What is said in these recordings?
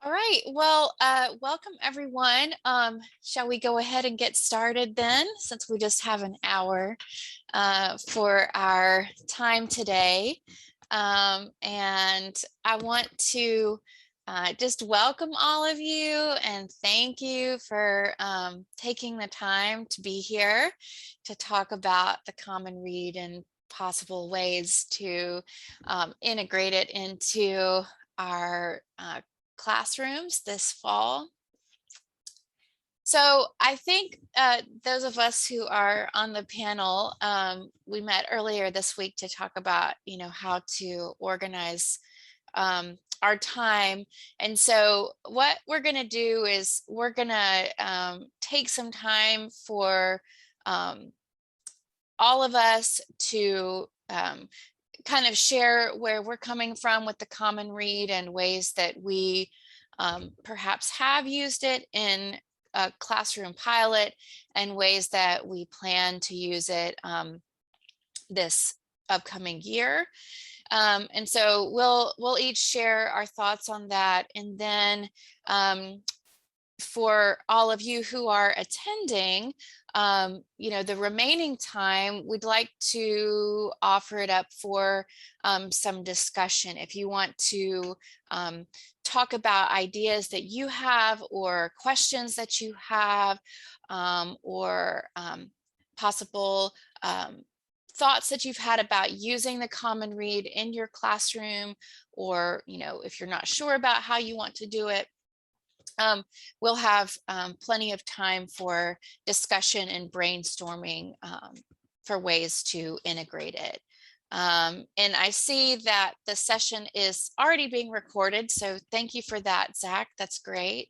All right. Well, welcome everyone. Shall we go ahead and get started then, since we just have an hour for our time today? And I want to just welcome all of you and thank you for taking the time to be here to talk about the Common Read and possible ways to integrate it into our classrooms this fall. So I think those of us who are on the panel, we met earlier this week to talk about, how to organize our time. And so what we're going to do is we're going to take some time for um, all of us to kind of share where we're coming from with the Common Read and ways that we perhaps have used it in a classroom pilot and ways that we plan to use it this upcoming year. And so we'll each share our thoughts on that, and then for all of you who are attending, the remaining time, we'd like to offer it up for some discussion. If you want to talk about ideas that you have or questions that you have, or possible thoughts that you've had about using the Common Read in your classroom, or, if you're not sure about how you want to do it, we'll have plenty of time for discussion and brainstorming for ways to integrate it. And I see that the session is already being recorded, so thank you for that, Zach. That's great.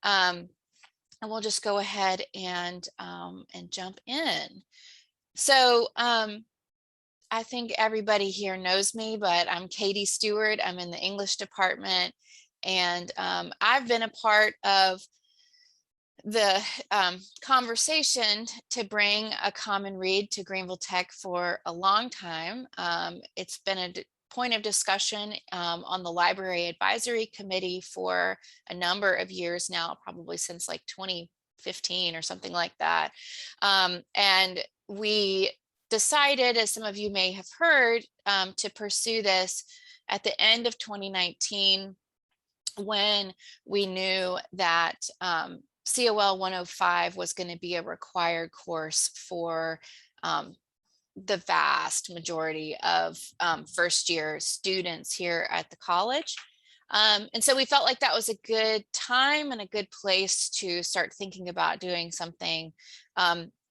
And we'll just go ahead and jump in. So I think everybody here knows me, but I'm Katie Stewart. I'm in the English department. And I've been a part of the conversation to bring a Common Read to Greenville Tech for a long time. It's been a point of discussion on the Library Advisory Committee for a number of years now, probably since like 2015 or something like that. And we decided, as some of you may have heard, to pursue this at the end of 2019, when we knew that COL 105 was going to be a required course for the vast majority of first year students here at the college. And so we felt like that was a good time and a good place to start thinking about doing something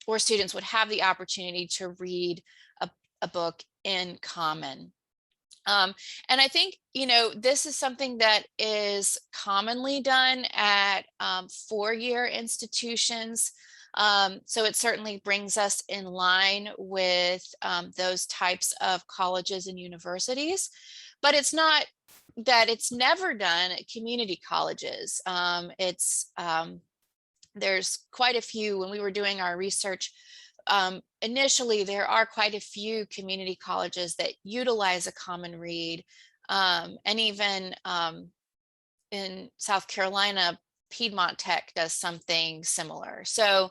where students would have the opportunity to read a book in common. And I think, this is something that is commonly done at four-year institutions. So it certainly brings us in line with those types of colleges and universities, but it's not that it's never done at community colleges. There's quite a few. When we were doing our research, initially, there are quite a few community colleges that utilize a Common Read, and even in South Carolina, Piedmont Tech does something similar. So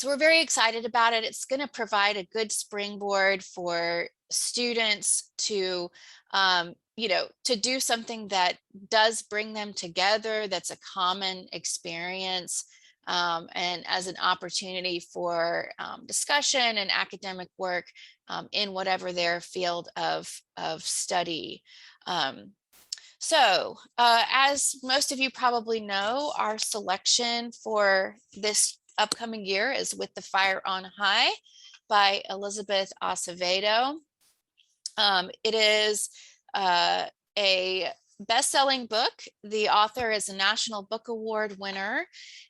we're very excited about it. It's going to provide a good springboard for students to to do something that does bring them together, that's a common experience, and as an opportunity for discussion and academic work in whatever their field of study. So as most of you probably know, our selection for this upcoming year is With the Fire on High by Elizabeth Acevedo. It is a best-selling book. The author is a National Book Award winner.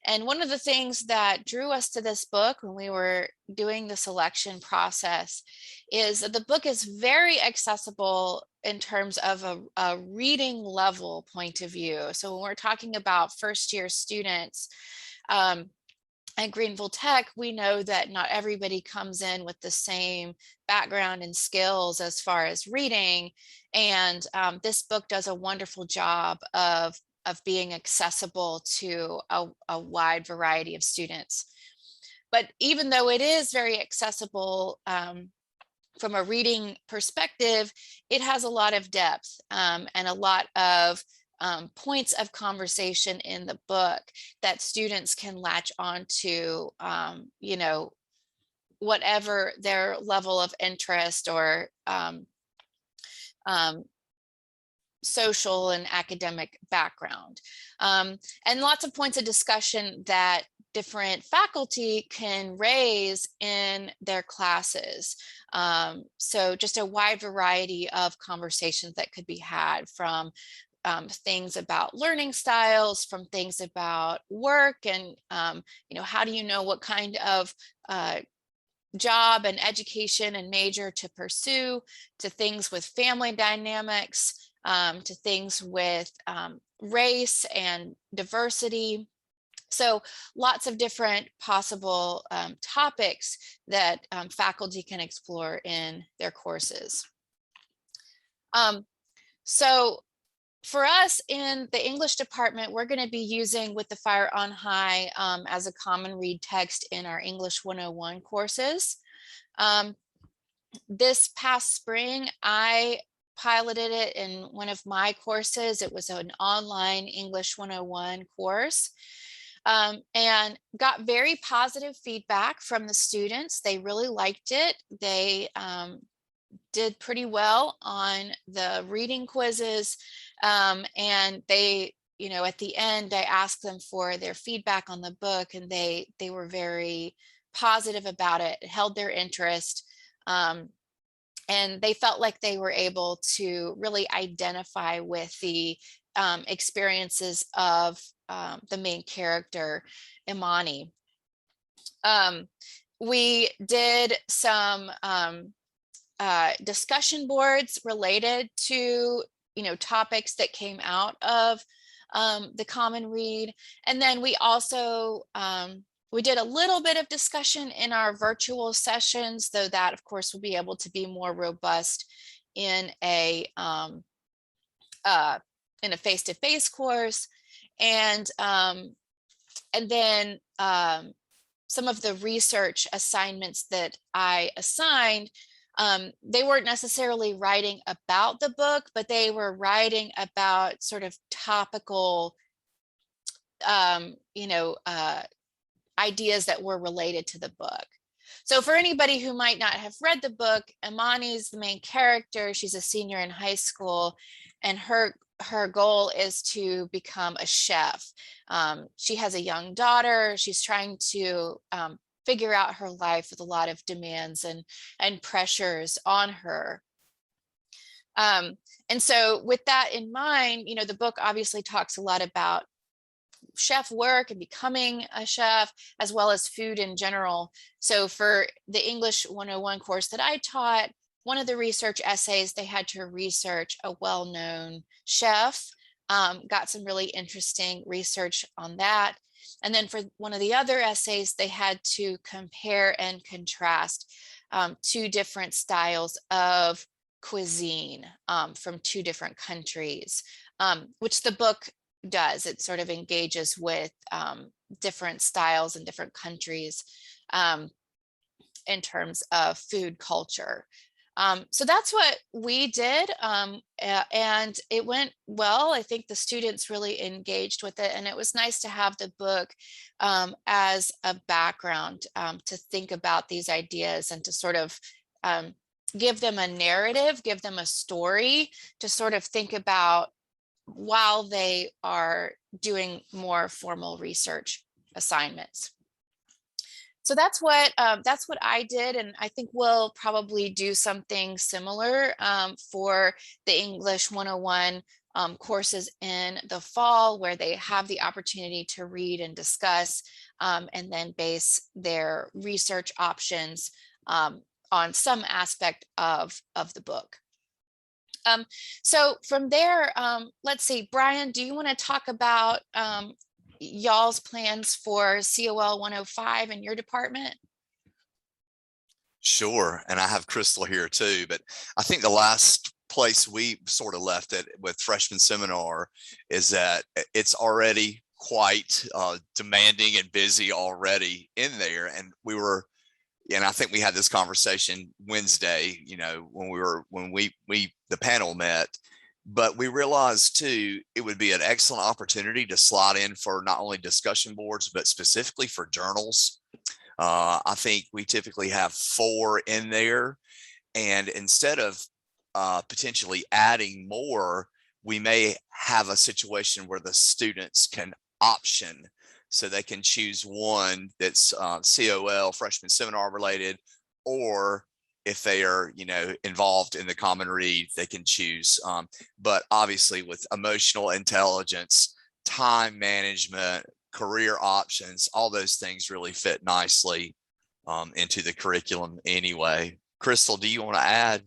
And one of the things that drew us to this book when we were doing the selection process is that the book is very accessible in terms of a reading level point of view. So when we're talking about first-year students, at Greenville Tech, we know that not everybody comes in with the same background and skills as far as reading. And this book does a wonderful job of being accessible to a wide variety of students. But even though it is very accessible from a reading perspective, it has a lot of depth and a lot of points of conversation in the book that students can latch on to, you know, whatever their level of interest or social and academic background. And lots of points of discussion that different faculty can raise in their classes. So just a wide variety of conversations that could be had, from things about learning styles, from things about work and, you know, how do you know what kind of job and education and major to pursue, to things with family dynamics, to things with race and diversity. So lots of different possible topics that faculty can explore in their courses. So for us in the English department, we're going to be using With the Fire on High as a common read text in our English 101 courses. This past spring, I piloted it in one of my courses. It was an online English 101 course. And got very positive feedback from the students. They really liked it. They did pretty well on the reading quizzes. And they, you know, at the end, I asked them for their feedback on the book, and they were very positive about it. It held their interest. And they felt like they were able to really identify with the experiences of the main character, Imani. We did some discussion boards related to, you know, topics that came out of the common read. And then we also we did a little bit of discussion in our virtual sessions, though that of course will be able to be more robust in a face-to-face course. And then some of the research assignments that I assigned, they weren't necessarily writing about the book, but they were writing about sort of topical, you know, ideas that were related to the book. So for anybody who might not have read the book, Imani's the main character. She's a senior in high school, and her goal is to become a chef. She has a young daughter. She's trying to figure out her life with a lot of demands and pressures on her. And so with that in mind, you know, the book obviously talks a lot about chef work and becoming a chef, as well as food in general. So for the English 101 course that I taught, one of the research essays, they had to research a well-known chef. Got some really interesting research on that. And then for one of the other essays, they had to compare and contrast two different styles of cuisine from two different countries, which the book does. It sort of engages with different styles in different countries in terms of food culture. So that's what we did, and it went well. I think the students really engaged with it, and it was nice to have the book as a background to think about these ideas and to sort of give them a narrative, give them a story to sort of think about while they are doing more formal research assignments. So that's what I did, and I think we'll probably do something similar for the English 101 courses in the fall, where they have the opportunity to read and discuss and then base their research options on some aspect of the book. So from there, let's see, Brian, do you want to talk about y'all's plans for COL 105 in your department? Sure. And I have Crystal here too, but I think the last place we sort of left it with freshman seminar is that it's already quite demanding and busy already in there. And I think we had this conversation Wednesday, when the panel met, but we realized too, it would be an excellent opportunity to slide in for not only discussion boards, but specifically for journals. I think we typically have 4 in there, and instead of potentially adding more, we may have a situation where the students can option, so they can choose one that's COL, freshman seminar related, or if they are, involved in the common read, they can choose. But obviously with emotional intelligence, time management, career options, all those things really fit nicely into the curriculum anyway. Crystal, do you want to add?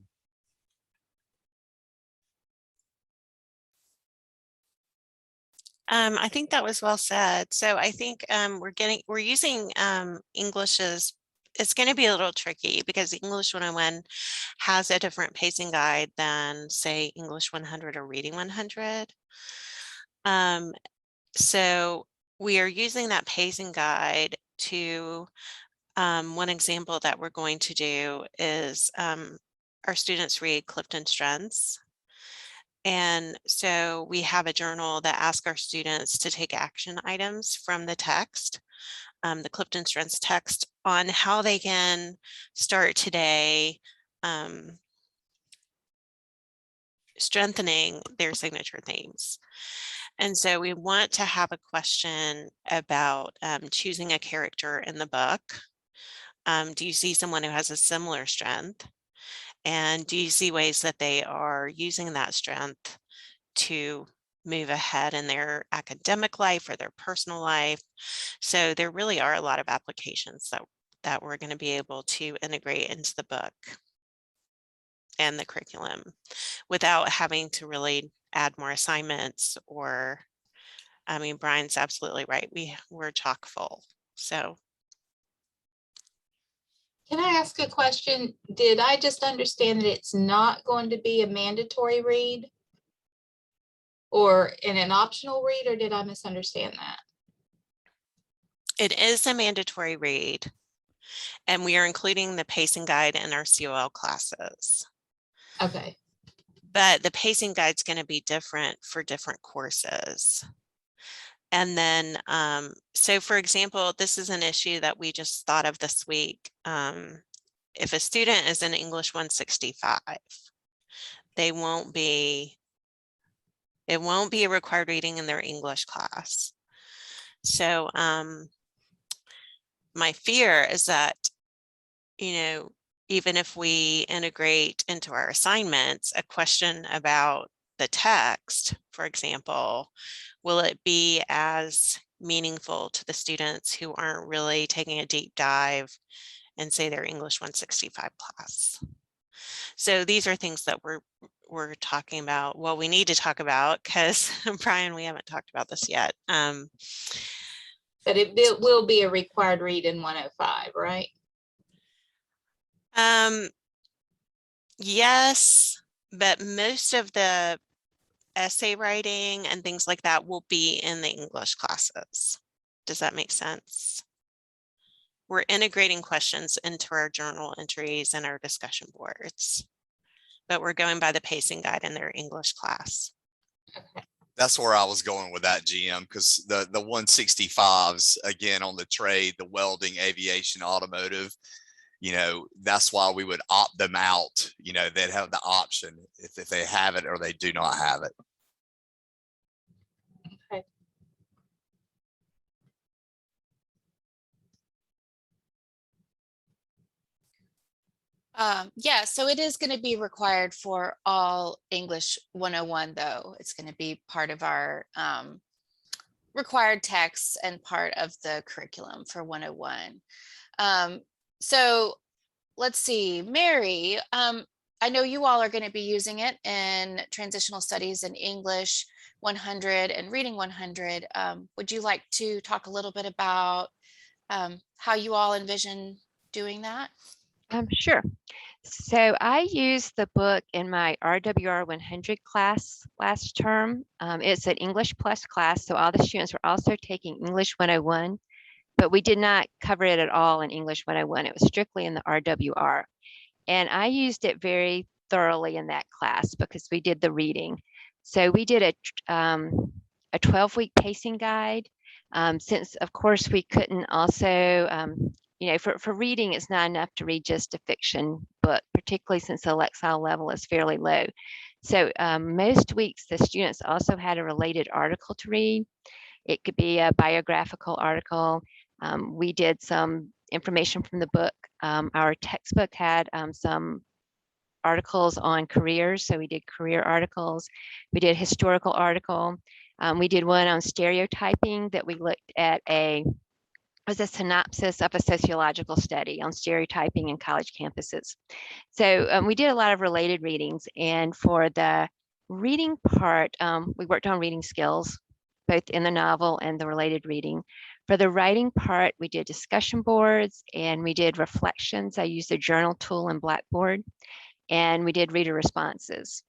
I think that was well said. So I think we're using English as, it's going to be a little tricky because English 101 has a different pacing guide than, say, English 100 or Reading 100. So we are using that pacing guide to, one example that we're going to do is our students read Clifton Strengths. And so we have a journal that asks our students to take action items from the text, the Clifton Strengths text, on how they can start today strengthening their signature themes. And so we want to have a question about choosing a character in the book. Do you see someone who has a similar strength? And do you see ways that they are using that strength to move ahead in their academic life or their personal life? So there really are a lot of applications that we're going to be able to integrate into the book and the curriculum without having to really add more assignments. Or, I mean, Brian's absolutely right. We're chock full. So can I ask a question? Did I just understand that it's not going to be a mandatory read or in an optional read, or did I misunderstand that? it is a mandatory read, and we are including the pacing guide in our COL classes. Okay. But the pacing guide is going to be different for different courses. And then, so for example, this is an issue that we just thought of this week. If a student is in English 165, it won't be a required reading in their English class. So my fear is that, even if we integrate into our assignments a question about the text, for example, will it be as meaningful to the students who aren't really taking a deep dive in, say, their English 165 class? So these are things that we're talking about. Well, we need to talk about, because Brian, we haven't talked about this yet. But it will be a required read in 105, right? Yes, but most of the essay writing and things like that will be in the English classes. Does that make sense? We're integrating questions into our journal entries and our discussion boards, but we're going by the pacing guide in their English class. Okay. That's where I was going with that, GM, because the 165s, again, on the trade, the welding, aviation, automotive, that's why we would opt them out. They'd have the option if they have it or they do not have it. Okay. Yeah, so it is going to be required for all English 101, though. It's going to be part of our required texts and part of the curriculum for 101. So let's see, Mary, I know you all are going to be using it in transitional studies in English 100 and reading 100. Would you like to talk a little bit about how you all envision doing that? Sure. So I used the book in my RWR 100 class last term. It's an English Plus class, so all the students were also taking English 101, but we did not cover it at all in English 101. It was strictly in the RWR. And I used it very thoroughly in that class because we did the reading. So we did a 12-week pacing guide. Since, of course, we couldn't also, for reading, it's not enough to read just a fiction book, particularly since the Lexile level is fairly low. So most weeks, the students also had a related article to read. It could be a biographical article. We did some information from the book. Our textbook had some articles on careers, so we did career articles. We did historical article. We did one on stereotyping that we looked at was a synopsis of a sociological study on stereotyping in college campuses. So we did a lot of related readings, and for the reading part, we worked on reading skills, both in the novel and the related reading. For the writing part, we did discussion boards and we did reflections. I used a journal tool in Blackboard, and we did reader responses.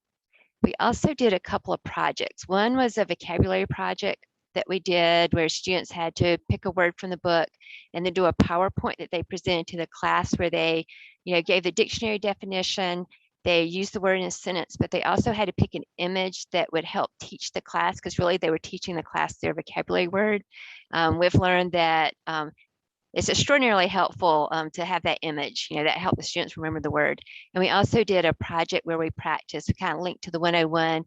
We also did a couple of projects. One was a vocabulary project that we did where students had to pick a word from the book and then do a PowerPoint that they presented to the class where they, gave the dictionary definition. They used the word in a sentence, but they also had to pick an image that would help teach the class, because really they were teaching the class their vocabulary word. We've learned that it's extraordinarily helpful to have that image, that helped the students remember the word. And we also did a project where we practiced, we kind of linked to the 101,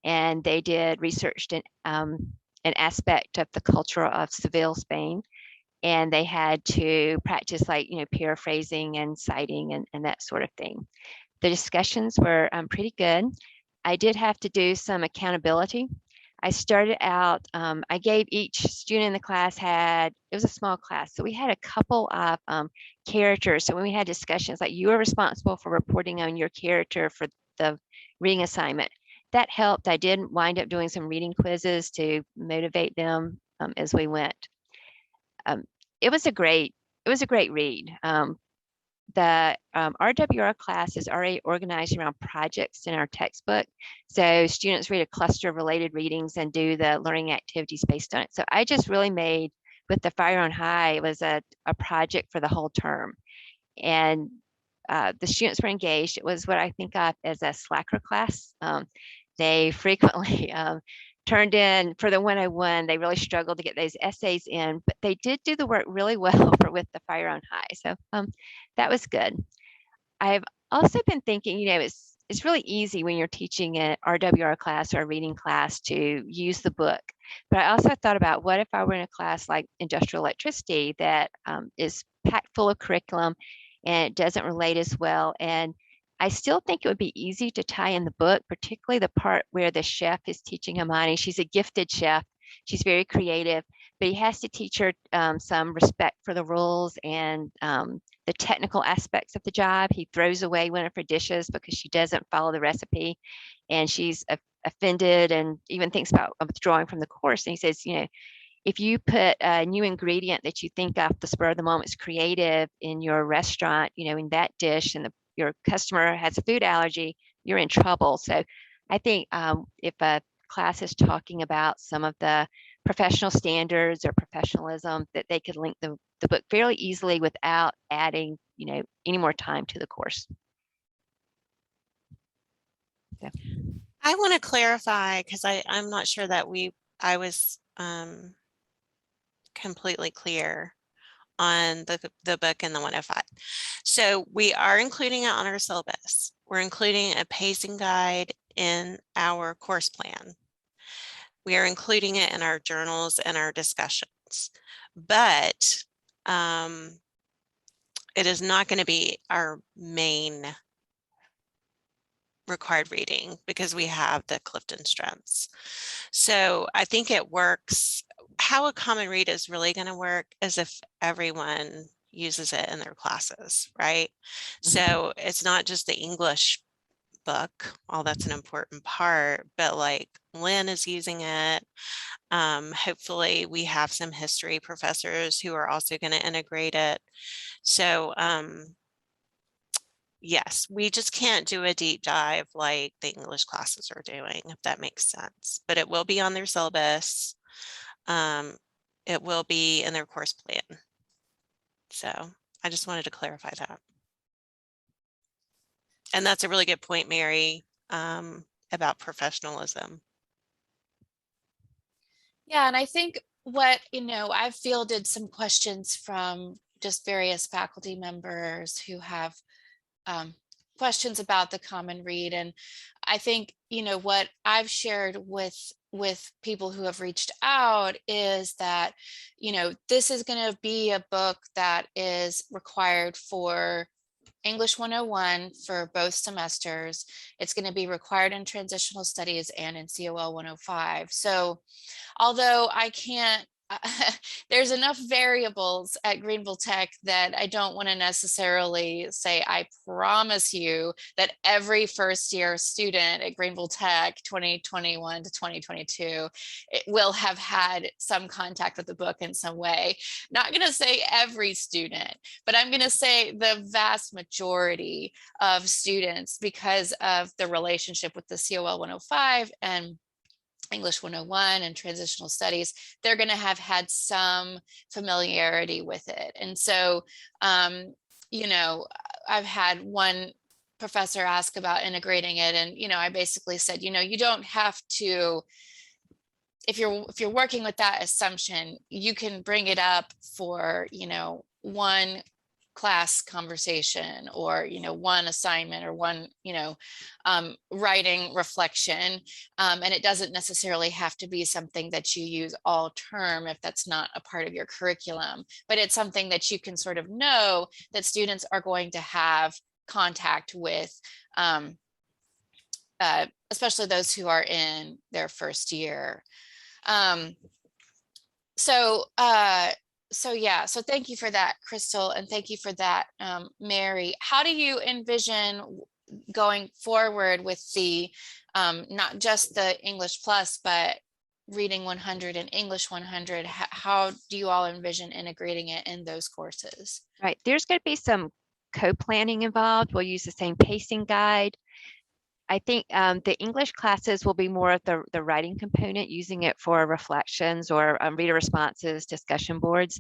and they did research in an aspect of the culture of Seville, Spain. And they had to practice paraphrasing and citing and that sort of thing. The discussions were pretty good. I did have to do some accountability. I started out, I gave each student in the class it was a small class, so we had a couple of characters. So when we had discussions, like you were responsible for reporting on your character for the reading assignment. That helped. I did wind up doing some reading quizzes to motivate them as we went. It was a great read. The RWR class is already organized around projects in our textbook. So students read a cluster of related readings and do the learning activities based on it. So I just really made, with the Fire on High, it was a project for the whole term. And the students were engaged. It was what I think of as a slacker class. They frequently turned in for the 101. They really struggled to get those essays in, but they did do the work really well with the Fire on High. So that was good. I've also been thinking, it's really easy when you're teaching an RWR class or a reading class to use the book. But I also thought about, what if I were in a class like industrial electricity that is packed full of curriculum and it doesn't relate as well. And I still think it would be easy to tie in the book, particularly the part where the chef is teaching Hermione. She's a gifted chef. She's very creative, but he has to teach her some respect for the rules and the technical aspects of the job. He throws away one of her dishes because she doesn't follow the recipe, and she's offended and even thinks about withdrawing from the course. And he says, if you put a new ingredient that you think off the spur of the moment is creative in your restaurant, in that dish, and your customer has a food allergy, you're in trouble. So I think if a class is talking about some of the professional standards or professionalism, that they could link the book fairly easily without adding, any more time to the course. So. I want to clarify, because I'm not sure that I was completely clear on the book and the 105. So we are including it on our syllabus. We're including a pacing guide in our course plan. We are including it in our journals and our discussions, but it is not going to be our main required reading because we have the Clifton Strengths. So I think it works. How a common read is really going to work is if everyone uses it in their classes, right? Mm-hmm. So it's not just the English book, while that's an important part, but like Lynn is using it. Hopefully we have some history professors who are also going to integrate it. So yes, we just can't do a deep dive like the English classes are doing, if that makes sense, but it will be on their syllabus. It will be in their course plan. So I just wanted to clarify that. And that's a really good point, Mary, about professionalism. Yeah, and I think what, I've fielded some questions from just various faculty members who have questions about the Common Read. And I think, what I've shared with people who have reached out is that, this is going to be a book that is required for English 101 for both semesters. It's going to be required in transitional studies and in COL 105. So although I can't, there's enough variables at Greenville Tech that I don't want to necessarily say, I promise you that every first year student at Greenville Tech 2021 to 2022 it will have had some contact with the book in some way. Not going to say every student, but I'm going to say the vast majority of students, because of the relationship with the COL 105 and English 101 and transitional studies, they're going to have had some familiarity with it. And so, I've had one professor ask about integrating it. And, I basically said, you don't have to, if you're working with that assumption, you can bring it up for, one class conversation or one assignment or one writing reflection, and it doesn't necessarily have to be something that you use all term if that's not a part of your curriculum, but it's something that you can sort of know that students are going to have contact with, especially those who are in their first year. So thank you for that, Crystal, and thank you for that, Mary. How do you envision going forward with the not just the English Plus, but Reading 100 and English 100? How do you all envision integrating it in those courses? Right, there's going to be some co-planning involved. We'll use the same pacing guide. I think the English classes will be more of the writing component, using it for reflections or reader responses, discussion boards.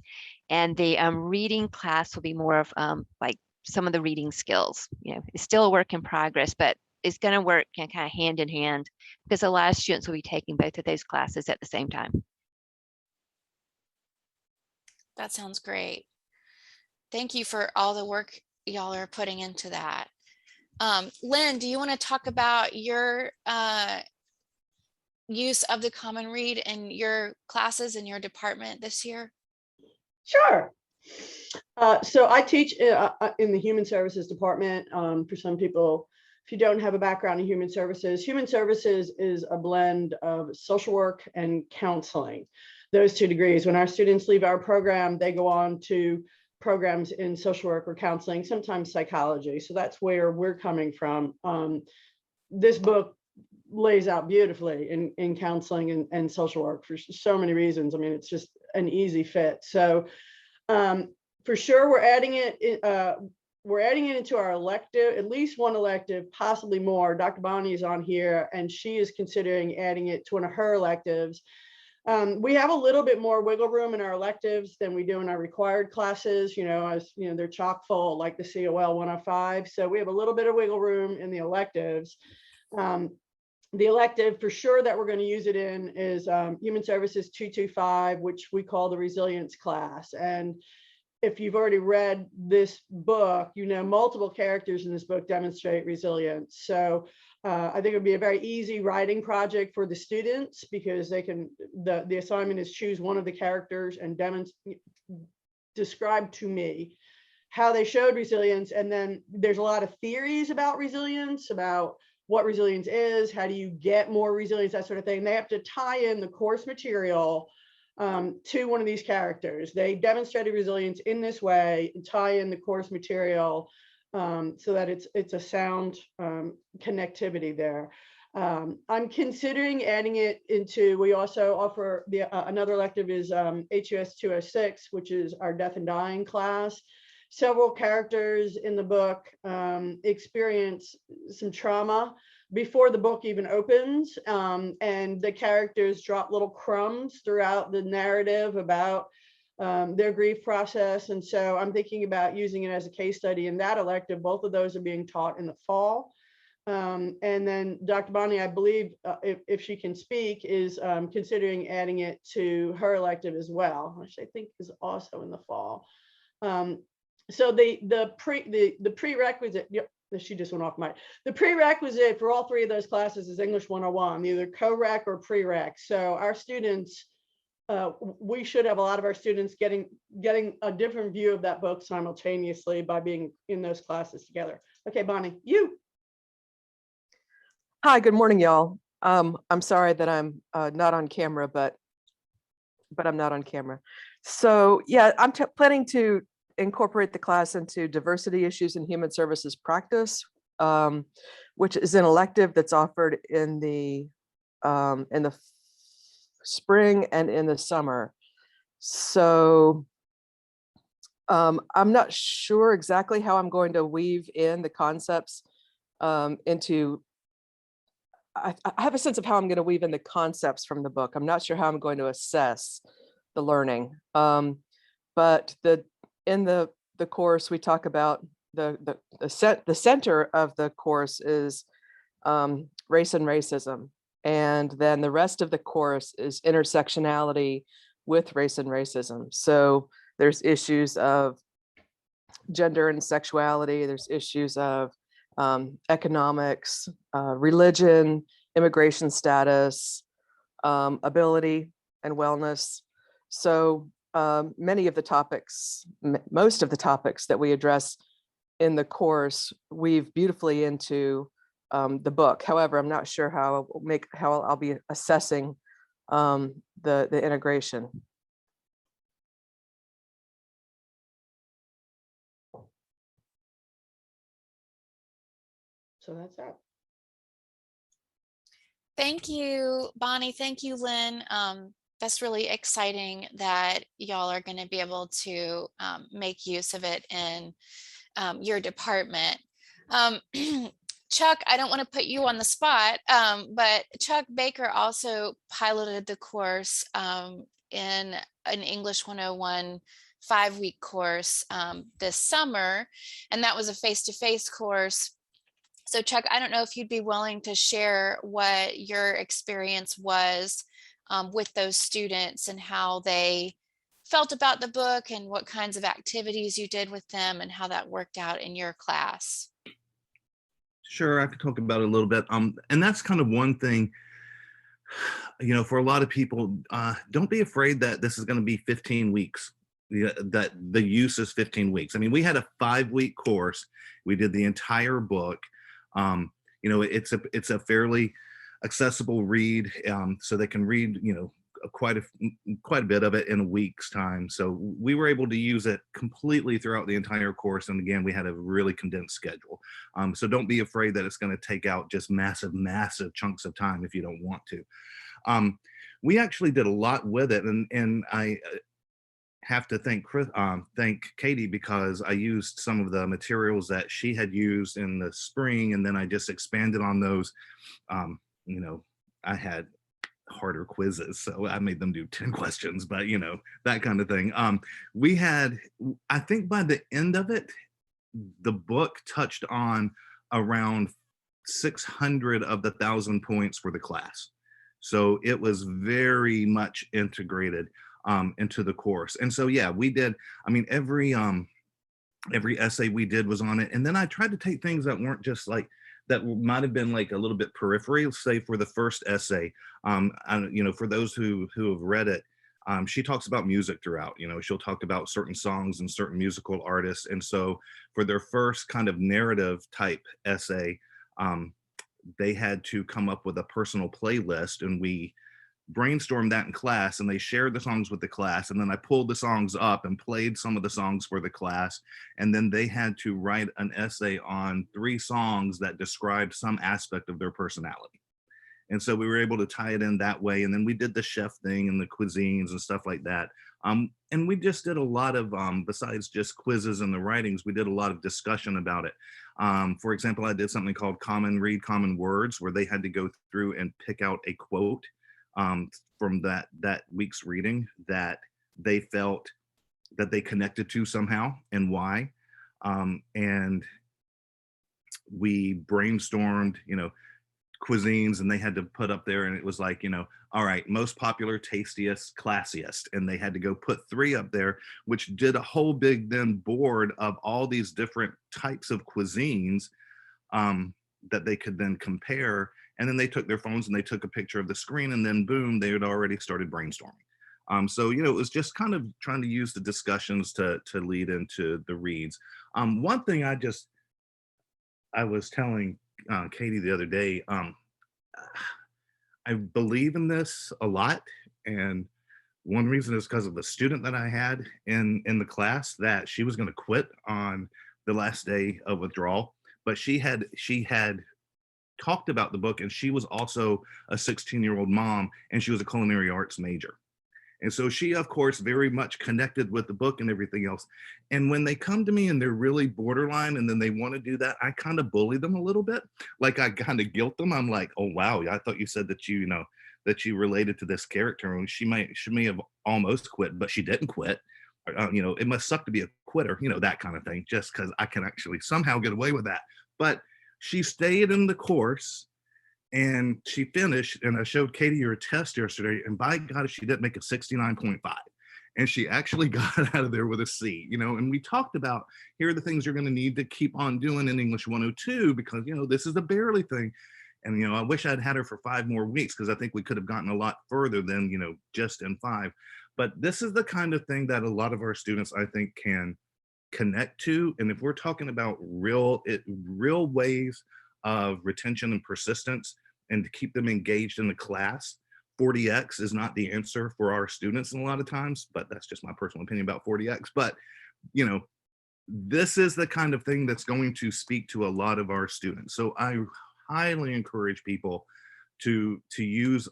And the reading class will be more of like some of the reading skills. It's still a work in progress, but it's going to work kind of hand in hand because a lot of students will be taking both of those classes at the same time. That sounds great. Thank you for all the work y'all are putting into that. Lynn, do you want to talk about your use of the Common Read in your classes in your department this year? Sure. So I teach in the Human Services department. For some people, if you don't have a background in Human Services is a blend of social work and counseling, those two degrees. When our students leave our program, they go on to programs in social work or counseling, sometimes psychology. So that's where we're coming from. This book lays out beautifully in counseling and social work for so many reasons. I mean, it's just an easy fit. So for sure, we're adding it into our elective, at least one elective, possibly more. Dr. Bonnie is on here, and she is considering adding it to one of her electives. We have a little bit more wiggle room in our electives than we do in our required classes, they're chock full like the COL 105. So we have a little bit of wiggle room in the electives. The elective for sure that we're going to use it in is Human Services 225, which we call the resilience class. And if you've already read this book, multiple characters in this book demonstrate resilience. So I think it would be a very easy writing project for the students because they can, the assignment is choose one of the characters and describe to me how they showed resilience. And then there's a lot of theories about resilience, about what resilience is, how do you get more resilience, that sort of thing. They have to tie in the course material to one of these characters. They demonstrated resilience in this way and tie in the course material so that it's a sound connectivity there. I'm considering adding it into, we also offer another elective is HUS 206, which is our death and dying class. Several characters in the book experience some trauma before the book even opens, and the characters drop little crumbs throughout the narrative about their grief process. And so I'm thinking about using it as a case study in that elective. Both of those are being taught in the fall. And then Dr. Bonnie, I believe, if she can speak, is considering adding it to her elective as well, which I think is also in the fall. So the prerequisite, yep, she just went off mic. The prerequisite for all three of those classes is English 101, either co-rec or pre-rec. So our students, we should have a lot of our students getting a different view of that book simultaneously by being in those classes together. Okay, Bonnie, you. Hi, good morning, y'all. I'm sorry that I'm not on camera, but I'm not on camera. So yeah, I'm planning to incorporate the class into diversity issues in human services practice, which is an elective that's offered in the spring and in the summer. So I'm not sure exactly how I'm going to weave in the concepts into. I have a sense of how I'm going to weave in the concepts from the book. I'm not sure how I'm going to assess the learning. But in the course, we talk about the center of the course is race and racism. And then the rest of the course is intersectionality with race and racism. So there's issues of gender and sexuality. There's issues of economics, religion, immigration status, ability and wellness. So many of the topics, most of the topics that we address in the course weave beautifully into the book. However, I'm not sure how I'll be assessing the integration. So that's that. Thank you, Bonnie. Thank you, Lynn. That's really exciting that y'all are going to be able to make use of it in your department. Chuck, I don't want to put you on the spot, but Chuck Baker also piloted the course in an English 101 5-week course this summer, and that was a face-to-face course. So Chuck, I don't know if you'd be willing to share what your experience was with those students and how they felt about the book and what kinds of activities you did with them and how that worked out in your class. Sure, I could talk about it a little bit. And that's kind of one thing, you know, for a lot of people, don't be afraid that this is going to be 15 weeks, that the use is 15 weeks. I mean, we had a 5-week course. We did the entire book. You know, it's a fairly accessible read, so they can read, you know, quite a bit of it in a week's time. So we were able to use it completely throughout the entire course. And again, we had a really condensed schedule. So don't be afraid that it's going to take out just massive chunks of time if you don't want to. We actually did a lot with it, and I have to thank Katie, because I used some of the materials that she had used in the spring, and then I just expanded on those. You know, I had harder quizzes, so I made them do 10 questions, but you know, that kind of thing. We had, I think by the end of it, the book touched on around 600 of the 1,000 points for the class. So it was very much integrated into the course. And so, yeah, we did, I mean, every essay we did was on it. And then I tried to take things that weren't just like, that might have been like a little bit periphery, say for the first essay. You know, for those who have read it, she talks about music throughout. You know, she'll talk about certain songs and certain musical artists. And so for their first kind of narrative type essay, they had to come up with a personal playlist, and we brainstormed that in class, and they shared the songs with the class, and then I pulled the songs up and played some of the songs for the class, and then they had to write an essay on 3 songs that described some aspect of their personality. And so we were able to tie it in that way. And then we did the chef thing and the cuisines and stuff like that. And we just did a lot of, besides just quizzes and the writings, we did a lot of discussion about it. For example, I did something called Read Common Words, where they had to go through and pick out a quote from that week's reading that they felt that they connected to somehow, and why. And we brainstormed, cuisines, and they had to put up there, and it was like, all right, most popular, tastiest, classiest, and they had to go put 3 up there, which did a whole big then board of all these different types of cuisines that they could then compare. And then they took their phones and they took a picture of the screen, and then boom, they had already started brainstorming. So it was just kind of trying to use the discussions to lead into the reads. One thing I was telling Katie the other day, I believe in this a lot, and one reason is because of the student that I had in the class, that she was going to quit on the last day of withdrawal, but she had talked about the book, and she was also a 16-year-old mom, and she was a culinary arts major. And so she, of course, very much connected with the book and everything else. And when they come to me and they're really borderline and then they want to do that, I kind of bully them a little bit. Like, I kind of guilt them. I'm like, oh, wow, I thought you said that that you related to this character. And she may have almost quit, but she didn't quit. It must suck to be a quitter, that kind of thing, just because I can actually somehow get away with that. But she stayed in the course. And she finished, and I showed Katie her test yesterday, and by God, if she didn't make a 69.5. And she actually got out of there with a C, and we talked about, here are the things you're going to need to keep on doing in English 102, because, this is a barely thing. And, I wish I'd had her for 5 more weeks, because I think we could have gotten a lot further than, just in 5. But this is the kind of thing that a lot of our students, I think, can connect to. And if we're talking about real ways of retention and persistence, and to keep them engaged in the class, 40X is not the answer for our students in a lot of times, but that's just my personal opinion about 40X. But, this is the kind of thing that's going to speak to a lot of our students. So I highly encourage people to use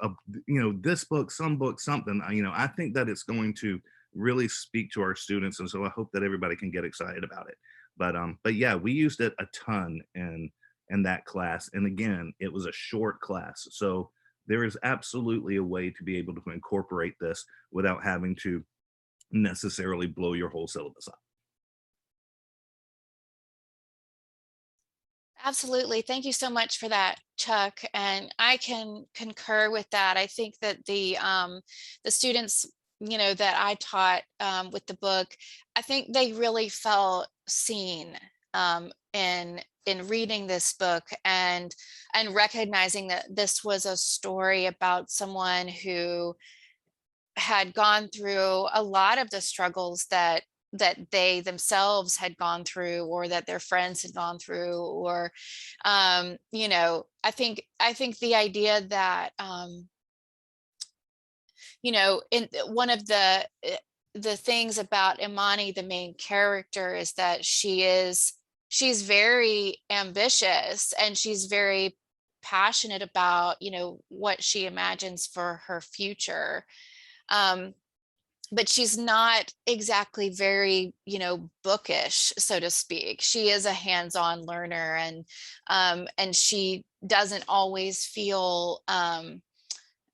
this book, some book, something. I think that it's going to really speak to our students. And so I hope that everybody can get excited about it. But yeah, we used it a ton in that class. And again, it was a short class. So there is absolutely a way to be able to incorporate this without having to necessarily blow your whole syllabus up. Absolutely. Thank you so much for that, Chuck. And I can concur with that. I think that the students, that I taught with the book, I think they really felt seen in reading this book and recognizing that this was a story about someone who had gone through a lot of the struggles that they themselves had gone through, or that their friends had gone through, or I think the idea that in one of the things about Imani, the main character, is that she's very ambitious, and she's very passionate about, what she imagines for her future. But she's not exactly very, bookish, so to speak. She is a hands-on learner, and she doesn't always feel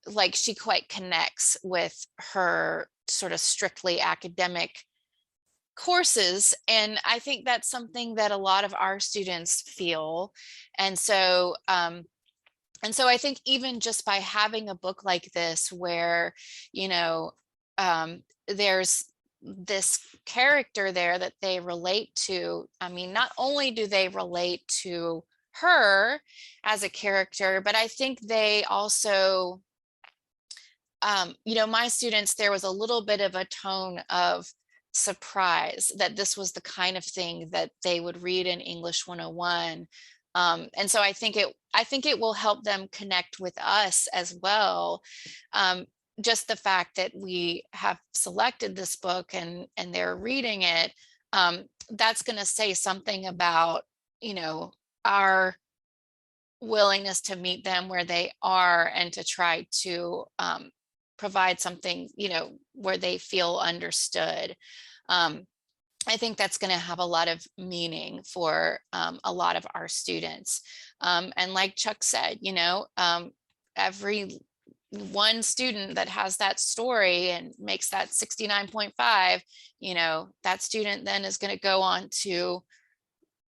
like she quite connects with her sort of strictly academic courses. And I think that's something that a lot of our students feel. And so I think even just by having a book like this, where, there's this character there that they relate to. I mean, not only do they relate to her as a character, but I think they also, my students, there was a little bit of a tone of surprise that this was the kind of thing that they would read in English 101. And so I think it will help them connect with us as well. Just the fact that we have selected this book and they're reading it, that's going to say something about, our willingness to meet them where they are and to try to provide something, where they feel understood. I think that's going to have a lot of meaning for a lot of our students. And like Chuck said, every one student that has that story and makes that 69.5, that student then is going to go on to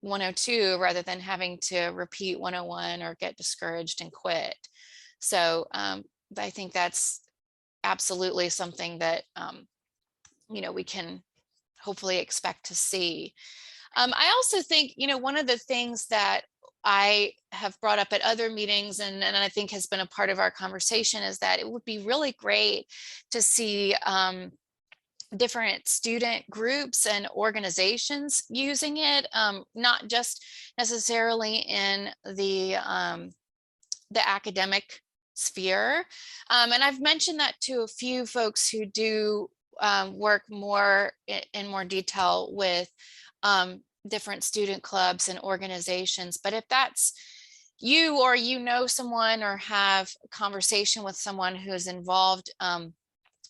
102 rather than having to repeat 101 or get discouraged and quit. So I think that's absolutely something that, we can hopefully expect to see. I also think, one of the things that I have brought up at other meetings and I think has been a part of our conversation is that it would be really great to see different student groups and organizations using it, not just necessarily in the academic sphere. And I've mentioned that to a few folks who do work more in more detail with different student clubs and organizations. But if that's you or someone or have a conversation with someone who is involved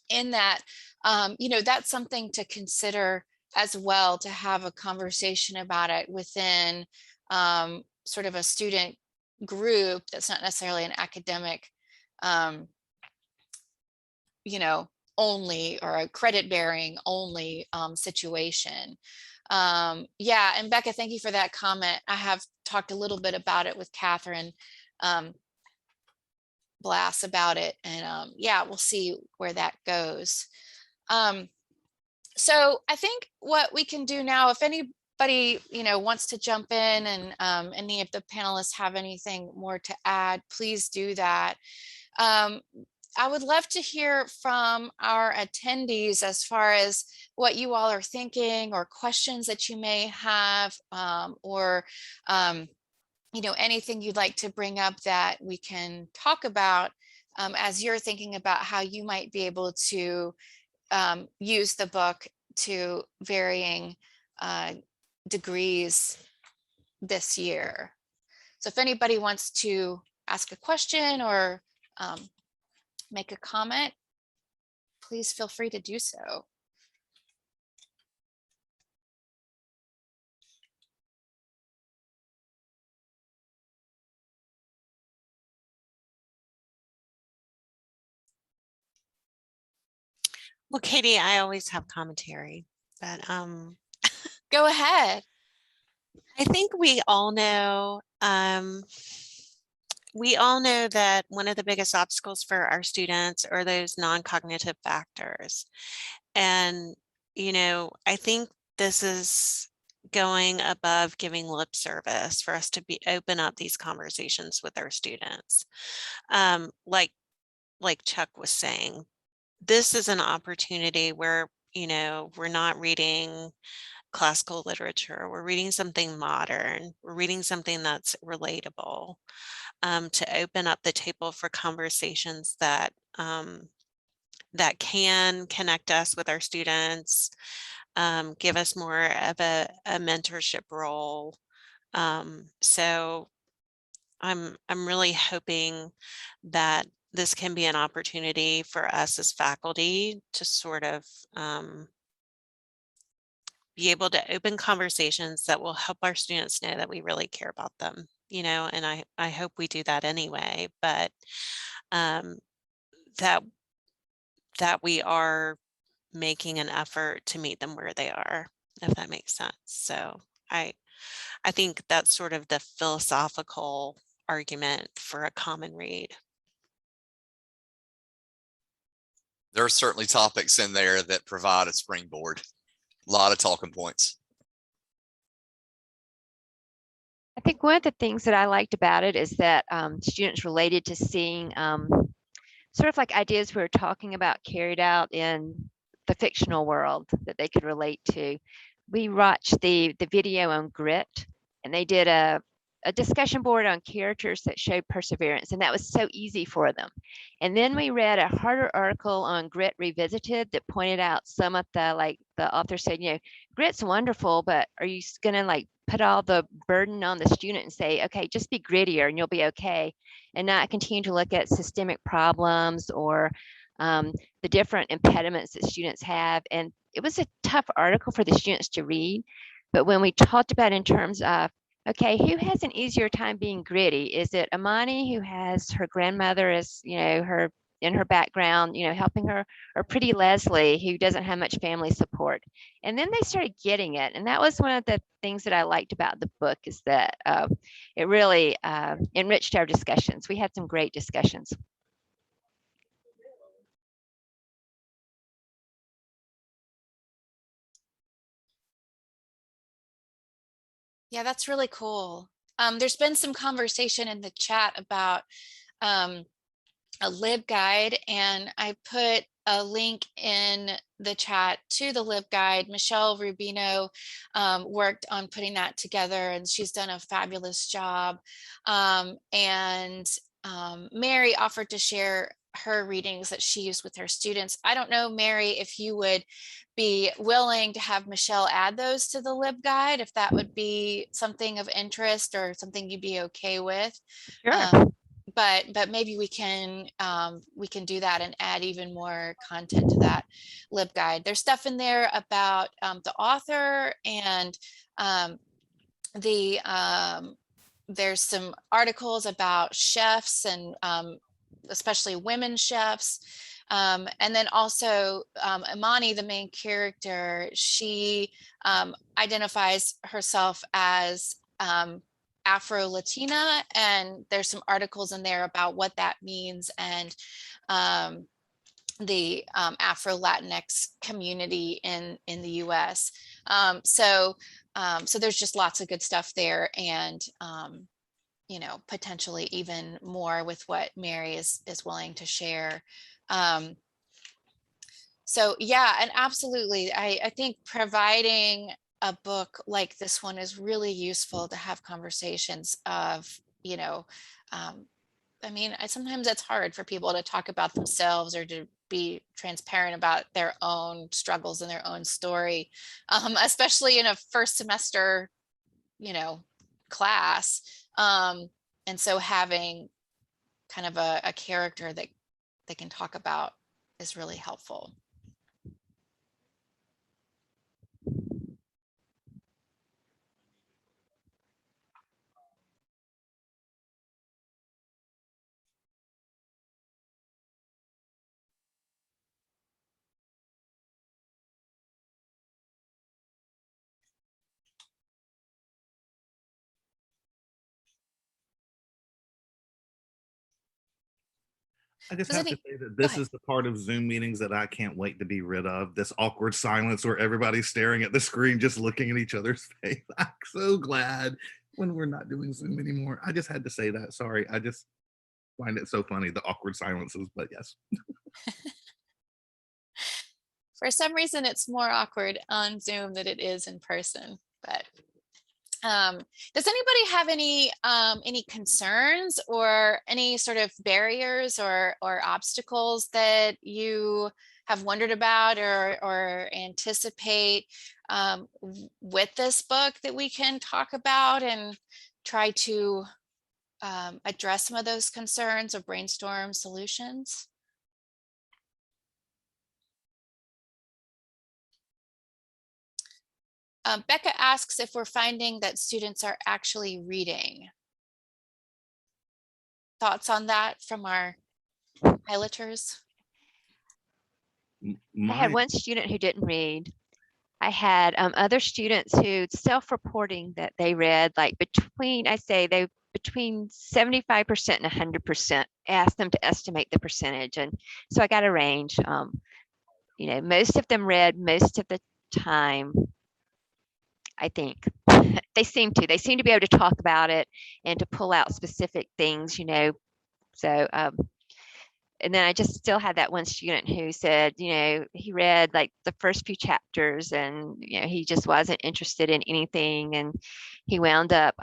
in that, that's something to consider as well, to have a conversation about it within sort of a student group that's not necessarily an academic only or a credit bearing only situation. And Becca, thank you for that comment. I have talked a little bit about it with Catherine Blass about it, and we'll see where that goes. So I think what we can do now, if anybody wants to jump in and any of the panelists have anything more to add, please do that. I would love to hear from our attendees as far as what you all are thinking or questions that you may have, or anything you'd like to bring up that we can talk about as you're thinking about how you might be able to use the book to varying degrees this year. So if anybody wants to ask a question or make a comment, please feel free to do so. Well, Katie, I always have commentary, but go ahead. I think we all know that one of the biggest obstacles for our students are those non-cognitive factors. And, I think this is going above giving lip service for us to open up these conversations with our students. Like Chuck was saying, this is an opportunity where, we're not reading classical literature. We're reading something modern. We're reading something that's relatable, to open up the table for conversations that that can connect us with our students, give us more of a mentorship role. So I'm really hoping that this can be an opportunity for us as faculty to sort of be able to open conversations that will help our students know that we really care about them, and I hope we do that anyway, but that we are making an effort to meet them where they are, if that makes sense. So I think that's sort of the philosophical argument for a common read. There are certainly topics in there that provide a springboard. A lot of talking points. I think one of the things that I liked about it is that students related to seeing sort of like ideas we were talking about carried out in the fictional world that they could relate to. We watched the video on grit, and they did a a discussion board on characters that showed perseverance, and that was so easy for them. And then we read a harder article on Grit Revisited that pointed out some of the, like the author said, you know, grit's wonderful, but are you going to like put all the burden on the student and say, okay, just be grittier and you'll be okay, and not continue to look at systemic problems or the different impediments that students have. And it was a tough article for the students to read. But when we talked about in terms of, okay, who has an easier time being gritty? Is it Amani, who has her grandmother as, you know, her in her background, you know, helping her, or pretty Leslie, who doesn't have much family support? And then they started getting it. And that was one of the things that I liked about the book, is that it really enriched our discussions. We had some great discussions. Yeah, that's really cool. There's been some conversation in the chat about a LibGuide, and I put a link in the chat to the LibGuide. Michelle Rubino worked on putting that together, and she's done a fabulous job. Mary offered to share her readings that she used with her students. I don't know, Mary, if you would be willing to have Michelle add those to the LibGuide, if that would be something of interest or something you'd be okay with. Sure. But maybe we can do that and add even more content to that LibGuide. There's stuff in there about the author, and there's some articles about chefs, and especially women chefs. And then also Imani, the main character, she identifies herself as Afro-Latina, and there's some articles in there about what that means, and the Afro-Latinx community in the US. So there's just lots of good stuff there, and you know, potentially even more with what Mary is willing to share. So yeah, and absolutely, I think providing a book like this one is really useful to have conversations of, you know, I mean, sometimes it's hard for people to talk about themselves or to be transparent about their own struggles and their own story, especially in a first semester, you know, class. And so having kind of a character that they can talk about is really helpful. I just Does have any- to say that Go this ahead. is the part of Zoom meetings that I can't wait to be rid of. This awkward silence where everybody's staring at the screen, just looking at each other's face. I'm so glad when we're not doing Zoom anymore. I just had to say that. Sorry. I just find it so funny, the awkward silences, but yes. For some reason, it's more awkward on Zoom than it is in person, but does anybody have any concerns or any sort of barriers or obstacles that you have wondered about or anticipate with this book that we can talk about and try to address some of those concerns or brainstorm solutions? Becca asks if we're finding that students are actually reading. Thoughts on that from our piloters? I had one student who didn't read. I had other students who self-reporting that they read, like between 75% and 100%, asked them to estimate the percentage. And so I got a range. You know, most of them read most of the time, I think. They seem to be able to talk about it and to pull out specific things, you know. So and then I just still had that one student who said, you know, he read like the first few chapters and, you know, he just wasn't interested in anything. And he wound up,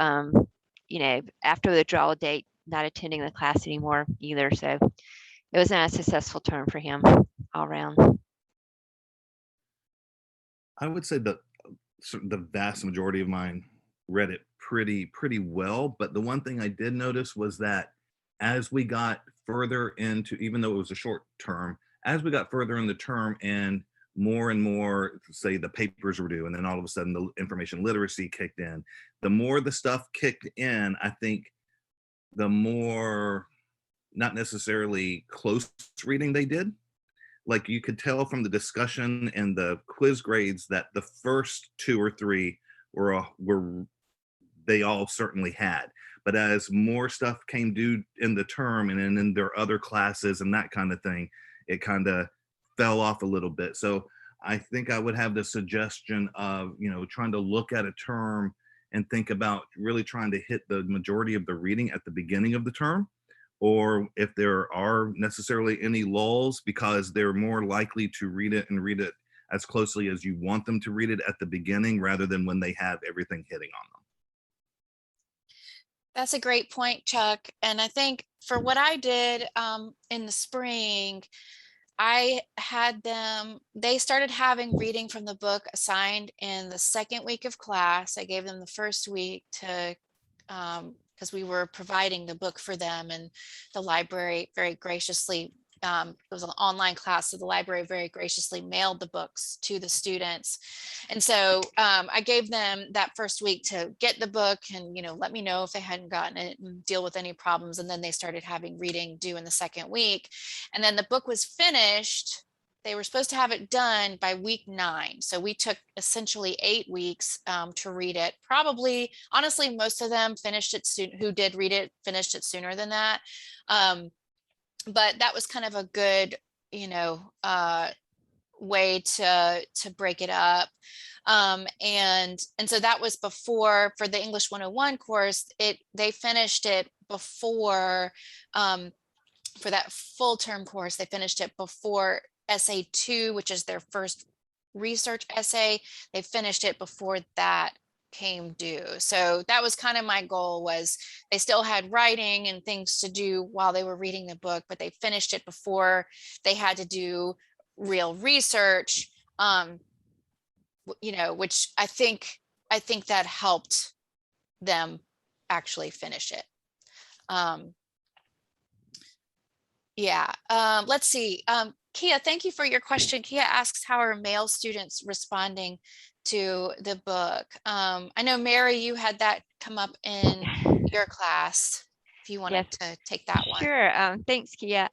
after the withdrawal date, not attending the class anymore either. So it was not a successful term for him all around. I would say that the vast majority of mine read it pretty well. But the one thing I did notice was that as we got further into, even though it was a short term, as we got further in the term and more, say the papers were due, and then all of a sudden the information literacy kicked in, the more the stuff kicked in, I think the more not necessarily close reading they did. Like you could tell from the discussion and the quiz grades that the first 2 or 3 were they all certainly had. But as more stuff came due in the term and then in their other classes and that kind of thing, it kind of fell off a little bit. So I think I would have the suggestion of, trying to look at a term and think about really trying to hit the majority of the reading at the beginning of the term, or if there are necessarily any lulls, because they're more likely to read it as closely as you want them to read it at the beginning rather than when they have everything hitting on them. That's a great point, Chuck. And I think for what I did in the spring, I had they started having reading from the book assigned in the second week of class. I gave them the first week to, because we were providing the book for them, and the library very graciously, it was an online class, so the library very graciously mailed the books to the students. And so I gave them that first week to get the book and, let me know if they hadn't gotten it and deal with any problems. And then they started having reading due in the second week. And then the book was finished. They were supposed to have it done by week 9. So we took essentially 8 weeks to read it. Probably, honestly, most of them finished it soon, who did read it, finished it sooner than that. But that was kind of a good, way to break it up. And so that was before, for the English 101 course, they finished it before, for that full term course, they finished it before essay 2, which is their first research essay. They finished it before that came due. So that was kind of my goal, was they still had writing and things to do while they were reading the book, but they finished it before they had to do real research, which I think that helped them actually finish it. Let's see. Kia, thank you for your question. Kia asks, how are male students responding to the book? I know, Mary, you had that come up in your class, if you wanted to take that one. Sure. Thanks, Kia.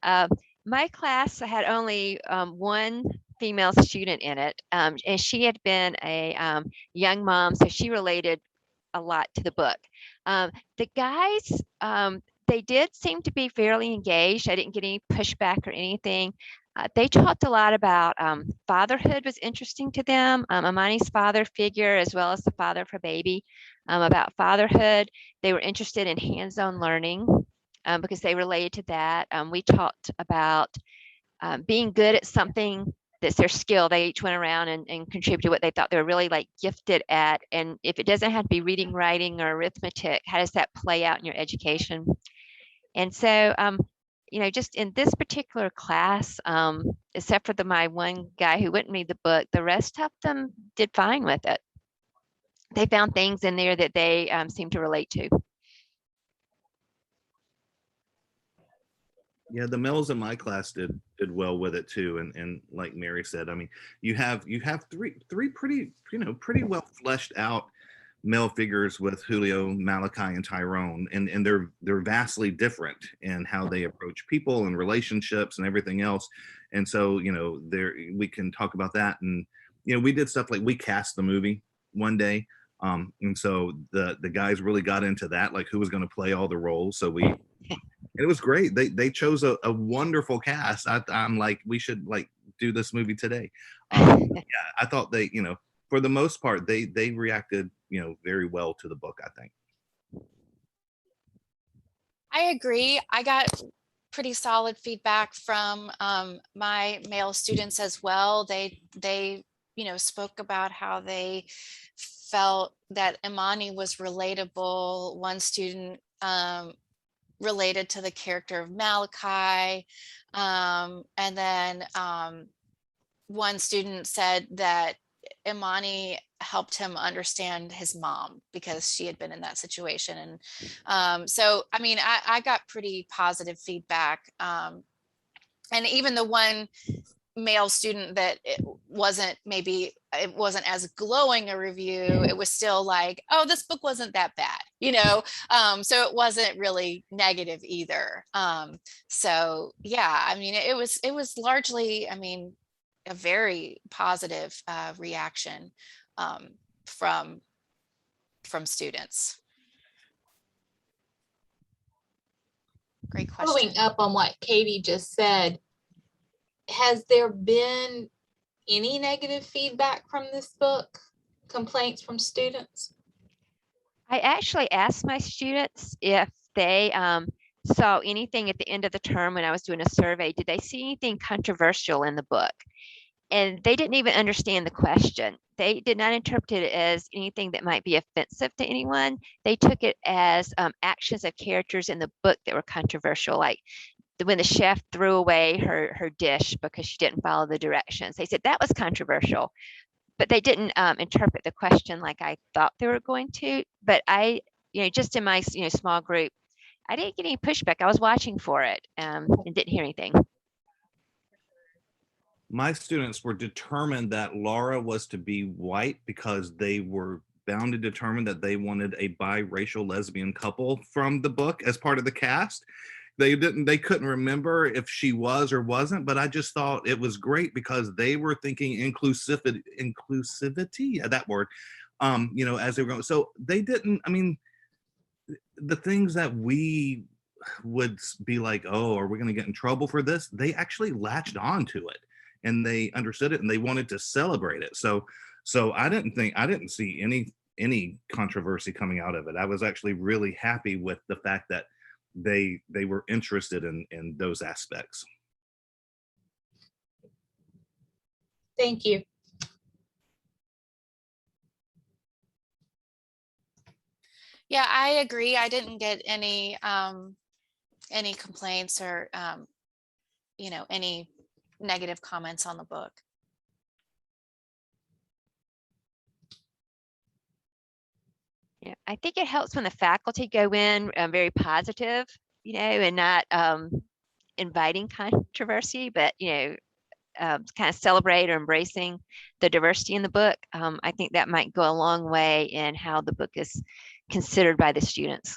My class had only one female student in it, and she had been a young mom, so she related a lot to the book. The guys, they did seem to be fairly engaged. I didn't get any pushback or anything. They talked a lot about fatherhood was interesting to them. Amani's father figure, as well as the father of her baby, about fatherhood. They were interested in hands-on learning because they related to that. We talked about being good at something that's their skill. They each went around and contributed what they thought they were really gifted at. And if it doesn't have to be reading, writing, or arithmetic, how does that play out in your education? And so, just in this particular class, except for my one guy who wouldn't read the book, the rest of them did fine with it. They found things in there that they seemed to relate to. Yeah, the males in my class did well with it too, and like Mary said, I mean, you have three pretty well fleshed out male figures with Julio, Malachi, and Tyrone, and they're vastly different in how they approach people and relationships and everything else. And so we can talk about that. And we did stuff like we cast the movie one day, and so the guys really got into that, like who was going to play all the roles. So it was great. They chose a wonderful cast. I'm like, we should do this movie today. Yeah, I thought they, for the most part, they reacted, very well to the book, I think. I agree. I got pretty solid feedback from my male students as well. They spoke about how they felt that Imani was relatable. One student related to the character of Malachi. And then one student said that Imani helped him understand his mom because she had been in that situation. And so, I mean, I got pretty positive feedback. And even the one male student that it wasn't as glowing a review, it was still like, oh, this book wasn't that bad, you know. So it wasn't really negative either. So yeah, I mean, it was largely, I mean, a very positive reaction from students. Great question. Following up on what Katie just said, has there been any negative feedback from this book? Complaints from students? I actually asked my students if they saw anything at the end of the term when I was doing a survey. Did they see anything controversial in the book? And they didn't even understand the question. They did not interpret it as anything that might be offensive to anyone. They took it as actions of characters in the book that were controversial, like when the chef threw away her dish because she didn't follow the directions. They said that was controversial, but they didn't interpret the question like I thought they were going to. But I, just in my small group, I didn't get any pushback. I was watching for it and didn't hear anything. My students were determined that Laura was to be white because they were bound and determined that they wanted a biracial lesbian couple from the book as part of the cast. They couldn't remember if she was or wasn't, but I just thought it was great because they were thinking inclusivity, that word, as they were going. So they didn't, I mean, the things that we would be like, oh, are we going to get in trouble for this? They actually latched on to it and they understood it and they wanted to celebrate it. So I didn't see any controversy coming out of it. I was actually really happy with the fact that they were interested in those aspects. Thank you. Yeah, I agree. I didn't get any complaints or any negative comments on the book. Yeah, I think it helps when the faculty go in very positive, and not inviting controversy, but kind of celebrate or embracing the diversity in the book. I think that might go a long way in how the book is considered by the students.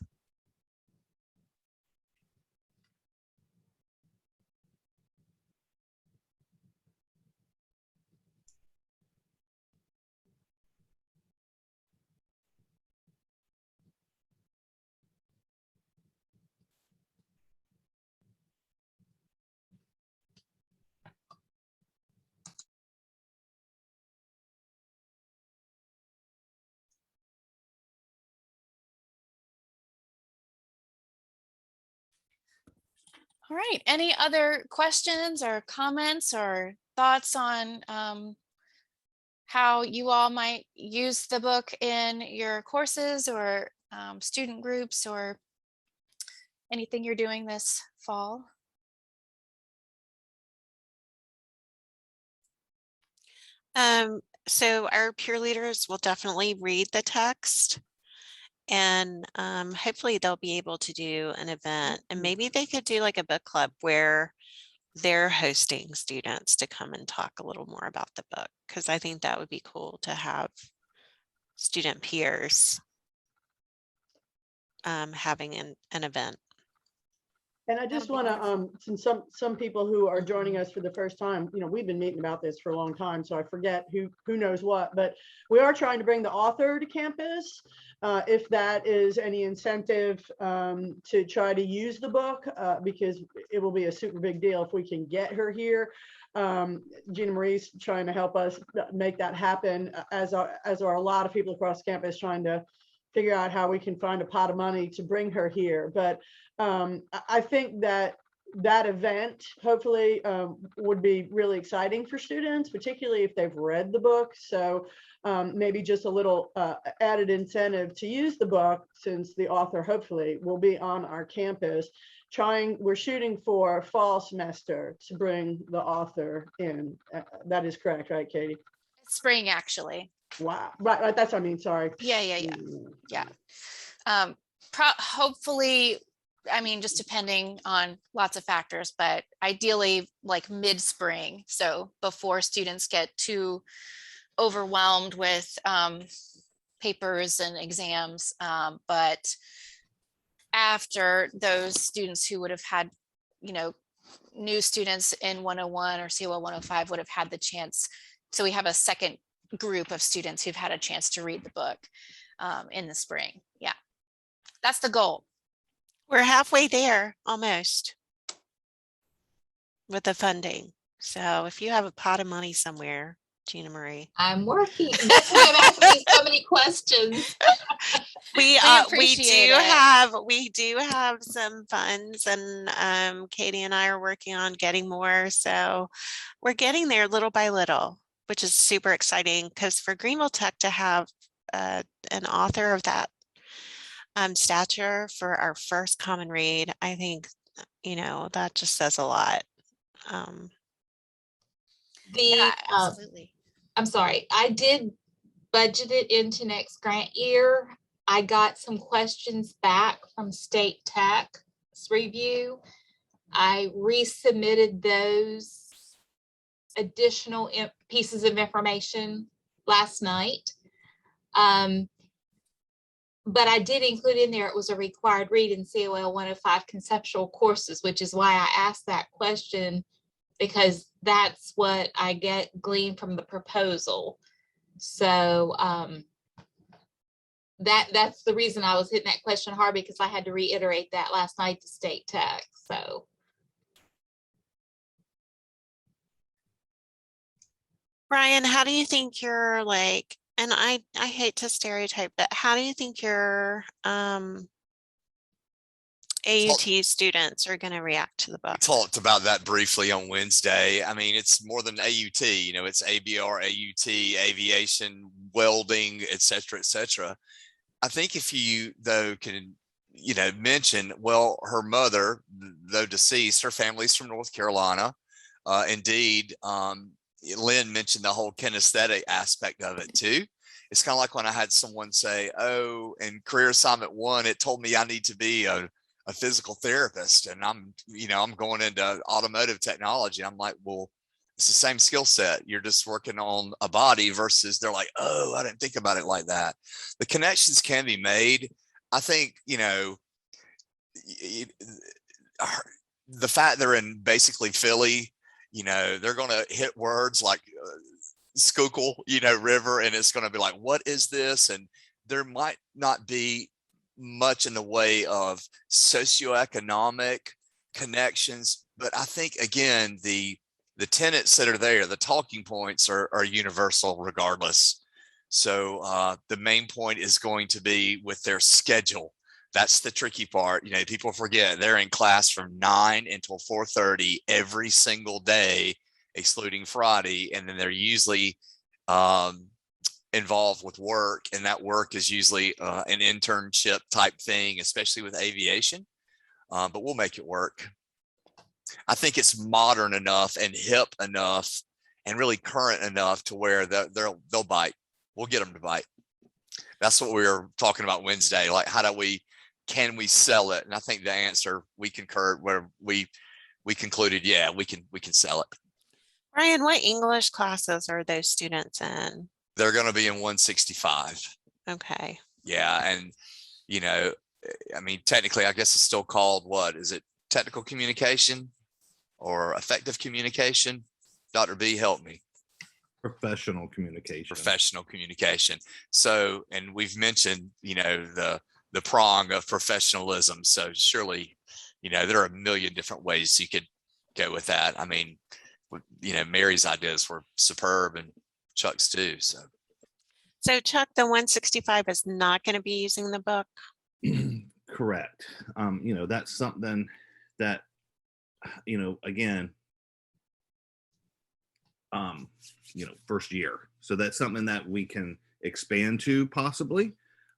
All right. Any other questions or comments or thoughts on how you all might use the book in your courses or student groups or anything you're doing this fall? So our peer leaders will definitely read the text, and hopefully they'll be able to do an event, and maybe they could do like a book club where they're hosting students to come and talk a little more about the book, because I think that would be cool to have student peers having an event. And I just want to, since some people who are joining us for the first time, we've been meeting about this for a long time, so I forget who knows what, but we are trying to bring the author to campus. If that is any incentive to try to use the book, because it will be a super big deal if we can get her here. Gina Marie's trying to help us make that happen, as are a lot of people across campus trying to figure out how we can find a pot of money to bring her here. But I think that that event hopefully would be really exciting for students, particularly if they've read the book. So maybe just a little added incentive to use the book, since the author hopefully will be on our campus. We're shooting for fall semester to bring the author in. That is correct, right, Katie? Spring, actually. Wow, right, that's what I mean, sorry. Yeah. Hopefully, I mean, just depending on lots of factors, but ideally like mid-spring. So before students get too overwhelmed with papers and exams, but after those students who would have had, new students in 101 or COL 105 would have had the chance. So we have a second group of students who've had a chance to read the book in the spring. Yeah, that's the goal. We're halfway there almost with the funding. So if you have a pot of money somewhere, Gina Marie. I'm working. That's why I'm asking you so many questions. We do have some funds, and Katie and I are working on getting more. So we're getting there little by little, which is super exciting, because for Greenville Tech to have an author of that stature for our first common read, I think, that just says a lot. Absolutely. I'm sorry, I did budget it into next grant year. I got some questions back from State Tech's review. I resubmitted those additional pieces of information last night. But I did include in there, it was a required read in COL 105 conceptual courses, which is why I asked that question, because that's what I gleaned from the proposal. So that's the reason I was hitting that question hard, because I had to reiterate that last night to State Tech. So. Brian, how do you think you're like, and I hate to stereotype, but how do you think your AUT students are going to react to the book? We talked about that briefly on Wednesday. I mean, it's more than AUT, it's ABR, AUT, aviation, welding, et cetera, et cetera. I think if you, though, can, mention, well, her mother, though deceased, her family's from North Carolina. Indeed, Lynn mentioned the whole kinesthetic aspect of it too. It's kind of like when I had someone say, oh, in career assignment 1, it told me I need to be a physical therapist, and I'm going into automotive technology. I'm like, well, it's the same skill set. You're just working on a body, versus they're like, oh, I didn't think about it like that. The connections can be made. I think, the fact they're in basically Philly, they're going to hit words like Schuylkill, river, and it's going to be like, what is this? And there might not be much in the way of socioeconomic connections, but I think, again, the tenets that are there, the talking points are universal regardless. So the main point is going to be with their schedule. That's the tricky part. People forget they're in class from 9 until 4:30 every single day, excluding Friday. And then they're usually involved with work. And that work is usually an internship type thing, especially with aviation. But we'll make it work. I think it's modern enough and hip enough and really current enough to where they'll bite. We'll get them to bite. That's what we were talking about Wednesday. Like, can we sell it? And I think the answer, we concurred, where we concluded, yeah, we can sell it. Ryan, what English classes are those students in? They're going to be in 165. Okay. Yeah. And, technically, I guess it's still called, what is it? Technical communication or effective communication? Dr. B, help me. Professional communication. Professional communication. So, and we've mentioned, the prong of professionalism. So surely, there are a million different ways you could go with that. I mean, Mary's ideas were superb, and Chuck's too. So Chuck, the 165 is not going to be using the book? Correct. That's something that again, first year. So that's something that we can expand to possibly,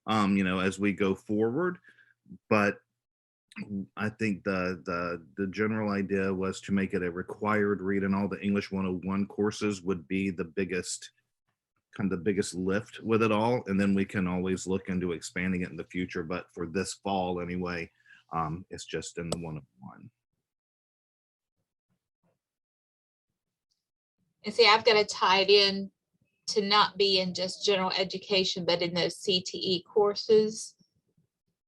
as we go forward. But I think the general idea was to make it a required read, and all the English 101 courses would be the biggest lift with it all. And then we can always look into expanding it in the future. But for this fall anyway, it's just in the 101. And see, I've got to tie it in to not be in just general education, but in those CTE courses.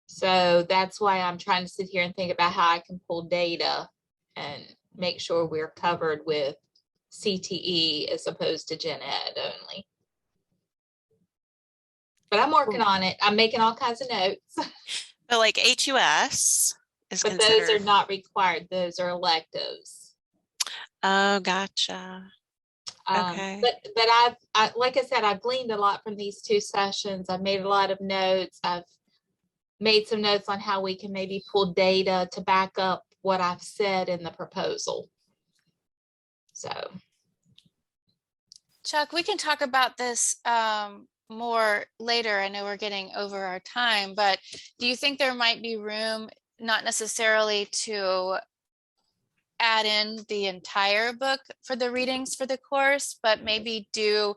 So that's why I'm trying to sit here and think about how I can pull data and make sure we're covered with CTE as opposed to gen ed only. But I'm working on it. I'm making all kinds of notes. But like HUS is But considered. those are not required. Those are electives. Oh, gotcha. Okay. But I've like I said, I've gleaned a lot from these 2 sessions. I've made a lot of notes. I've made some notes on how we can maybe pull data to back up what I've said in the proposal. So, Chuck, we can talk about this more later. I know we're getting over our time, but do you think there might be room, not necessarily to add in the entire book for the readings for the course, but maybe do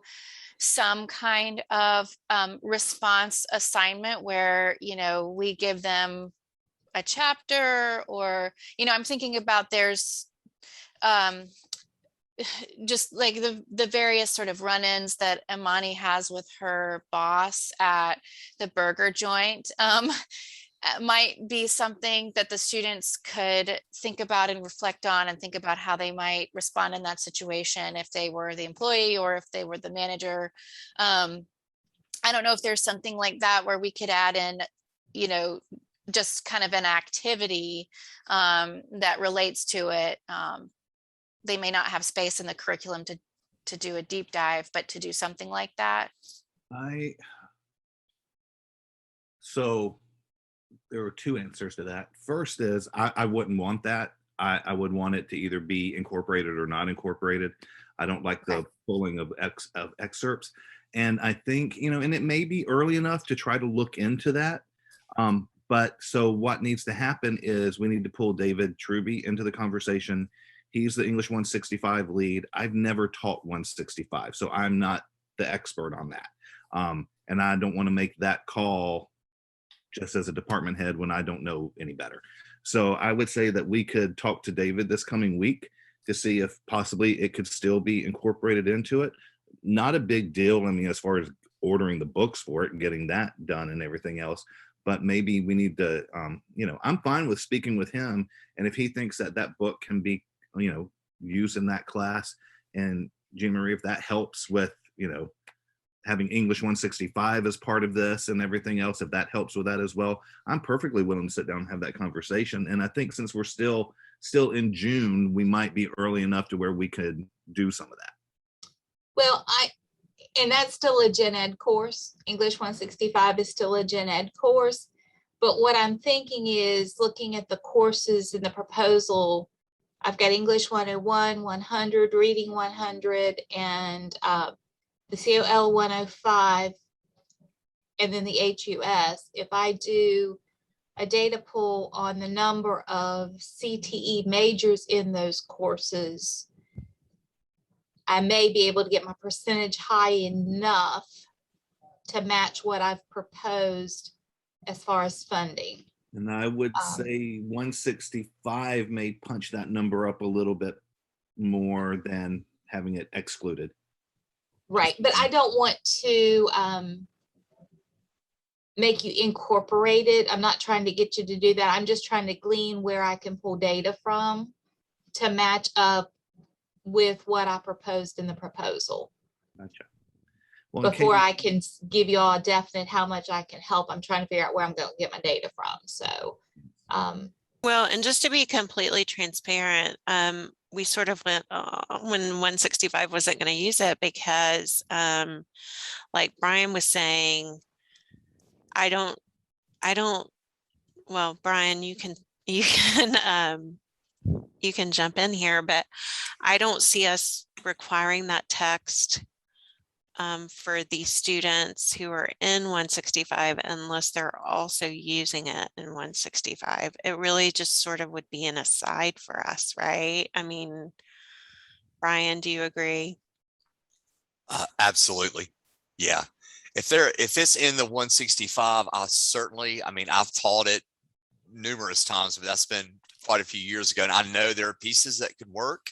some kind of response assignment where, we give them a chapter, or, I'm thinking about there's just like the various sort of run-ins that Imani has with her boss at the burger joint. Might be something that the students could think about and reflect on, and think about how they might respond in that situation if they were the employee or if they were the manager. I don't know if there's something like that where we could add in, just kind of an activity that relates to it. They may not have space in the curriculum to do a deep dive, but to do something like that. So there are 2 answers to that. First is I wouldn't want that. I would want it to either be incorporated or not incorporated. I don't like the pulling of excerpts. And I think, and it may be early enough to try to look into that. But so what needs to happen is we need to pull David Truby into the conversation. He's the English 165 lead. I've never taught 165, so I'm not the expert on that. And I don't want to make that call just as a department head when I don't know any better. So I would say that we could talk to David this coming week to see if possibly it could still be incorporated into it. Not a big deal, I mean, as far as ordering the books for it and getting that done and everything else, but maybe we need to, I'm fine with speaking with him. And if he thinks that that book can be, used in that class, and Jean Marie, if that helps with, having English 165 as part of this and everything else, if that helps with that as well, I'm perfectly willing to sit down and have that conversation. And I think since we're still in June, we might be early enough to where we could do some of that. well, and that's still a gen ed course. English 165 is still a gen ed course. But what I'm thinking is looking at the courses in the proposal. I've got English 101, 100, Reading 100, and the COL 105, and then the HUS. If I do a data pull on the number of CTE majors in those courses, I may be able to get my percentage high enough to match what I've proposed as far as funding. And I would say 165 may punch that number up a little bit more than having it excluded. Right, but I don't want to make you incorporate it. I'm not trying to get you to do that. I'm just trying to glean where I can pull data from to match up with what I proposed in the proposal. Gotcha. Well, Before I can give you all a definite how much I can help, I'm trying to figure out where I'm going to get my data from. So, well, and just to be completely transparent, we sort of went when 165 wasn't going to use it because, like Brian was saying, well, Brian, you can you can jump in here, but I don't see us requiring that text for the students who are in 165 unless they're also using it in 165. It really just sort of would be an aside for us, right? I mean, Brian, do you agree? Absolutely. Yeah. If it's in the 165, I mean, I've taught it numerous times, but that's been quite a few years ago. And I know there are pieces that could work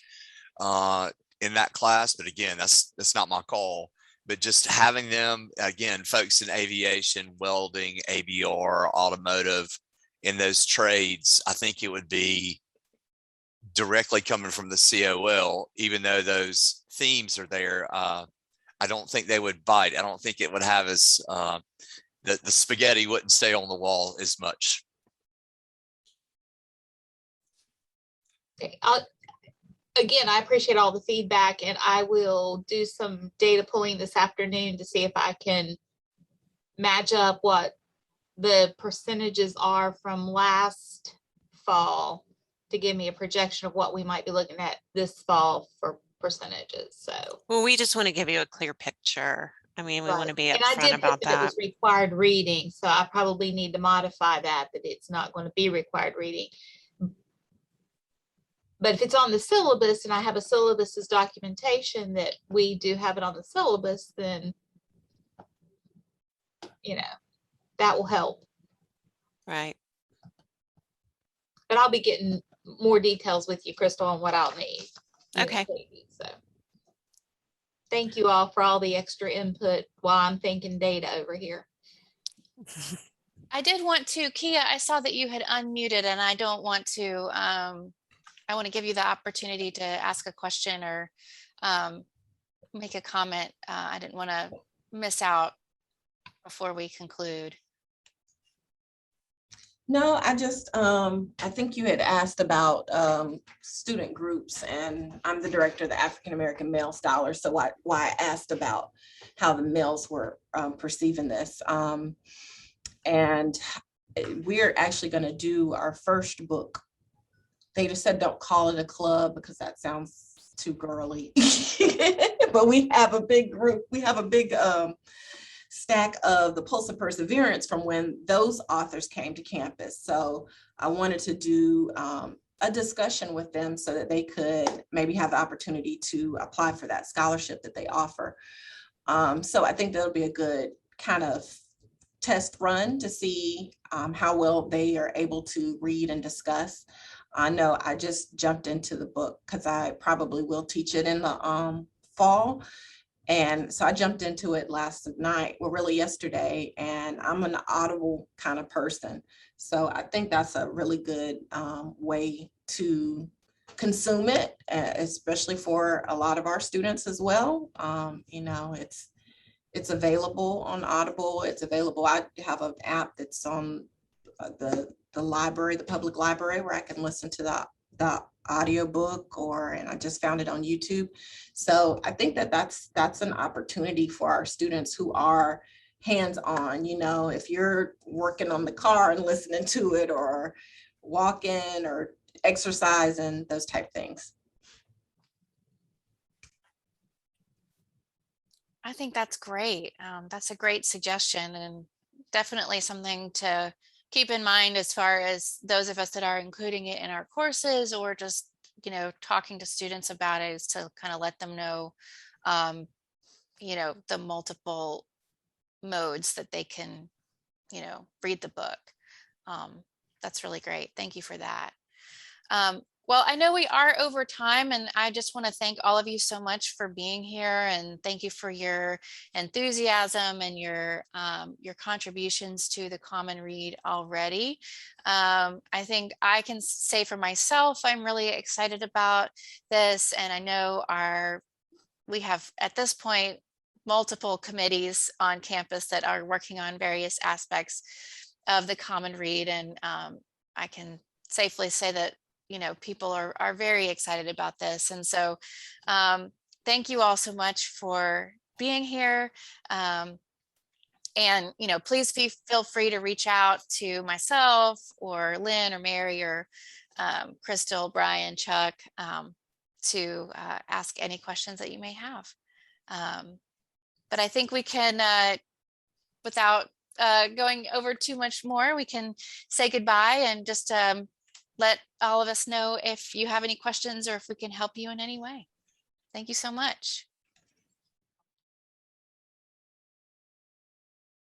in that class, but again, that's not my call. But just having them, again, folks in aviation, welding, ABR, automotive, in those trades, I think it would be directly coming from the COL, even though those themes are there. I don't think they would bite. I don't think it would have as the spaghetti wouldn't stay on the wall as much. Again, I appreciate all the feedback, and I will do some data pulling this afternoon to see if I can match up what the percentages are from last fall to give me a projection of what we might be looking at this fall for percentages. So, well, we just want to give you a clear picture. I mean, we want to be and I upfront did about put that it that. was required reading, so I probably need to modify that it's not going to be required reading. But if it's on the syllabus and I have a syllabus as documentation that we do have it on the syllabus, then, that will help. Right. But I'll be getting more details with you, Crystal, on what I'll need. Okay. So thank you all for all the extra input while I'm thinking data over here. I did want to, Kia, I saw that you had unmuted, and I don't want to, I want to give you the opportunity to ask a question or make a comment. I didn't want to miss out before we conclude. No, I just, I think you had asked about student groups, and I'm the director of the African American Male Scholars. So why I asked about how the males were perceiving this. And we're actually going to do our first book. They just said, don't call it a club because that sounds too girly. But we have a big group. We have a big stack of the Pulse of Perseverance from when those authors came to campus. So I wanted to do a discussion with them so that they could maybe have the opportunity to apply for that scholarship that they offer. So I think that'll be a good kind of test run to see how well they are able to read and discuss. I know I just jumped into the book because I probably will teach it in the fall. And so I jumped into it last night, well, really yesterday, and I'm an Audible kind of person. So I think that's a really good way to consume it, especially for a lot of our students as well. It's available on Audible. It's available. I have an app that's on the library, the public library, where I can listen to the audiobook, and I just found it on YouTube. So I think that's an opportunity for our students who are hands-on. If you're working on the car and listening to it, or walking or exercising, those type things. I think that's great. That's a great suggestion, and definitely something to keep in mind as far as those of us that are including it in our courses, or just, talking to students about it, is to kind of let them know, the multiple modes that they can, read the book. That's really great. Thank you for that. Well, I know we are over time, and I just want to thank all of you so much for being here, and thank you for your enthusiasm and your contributions to the Common Read already. I think I can say for myself, I'm really excited about this, and I know we have at this point multiple committees on campus that are working on various aspects of the Common Read, and I can safely say that people are very excited about this. And so thank you all so much for being here. And, please feel free to reach out to myself or Lynn or Mary or Crystal, Brian, Chuck, to ask any questions that you may have. But I think we can, without going over too much more, we can say goodbye and just let all of us know if you have any questions or if we can help you in any way. Thank you so much.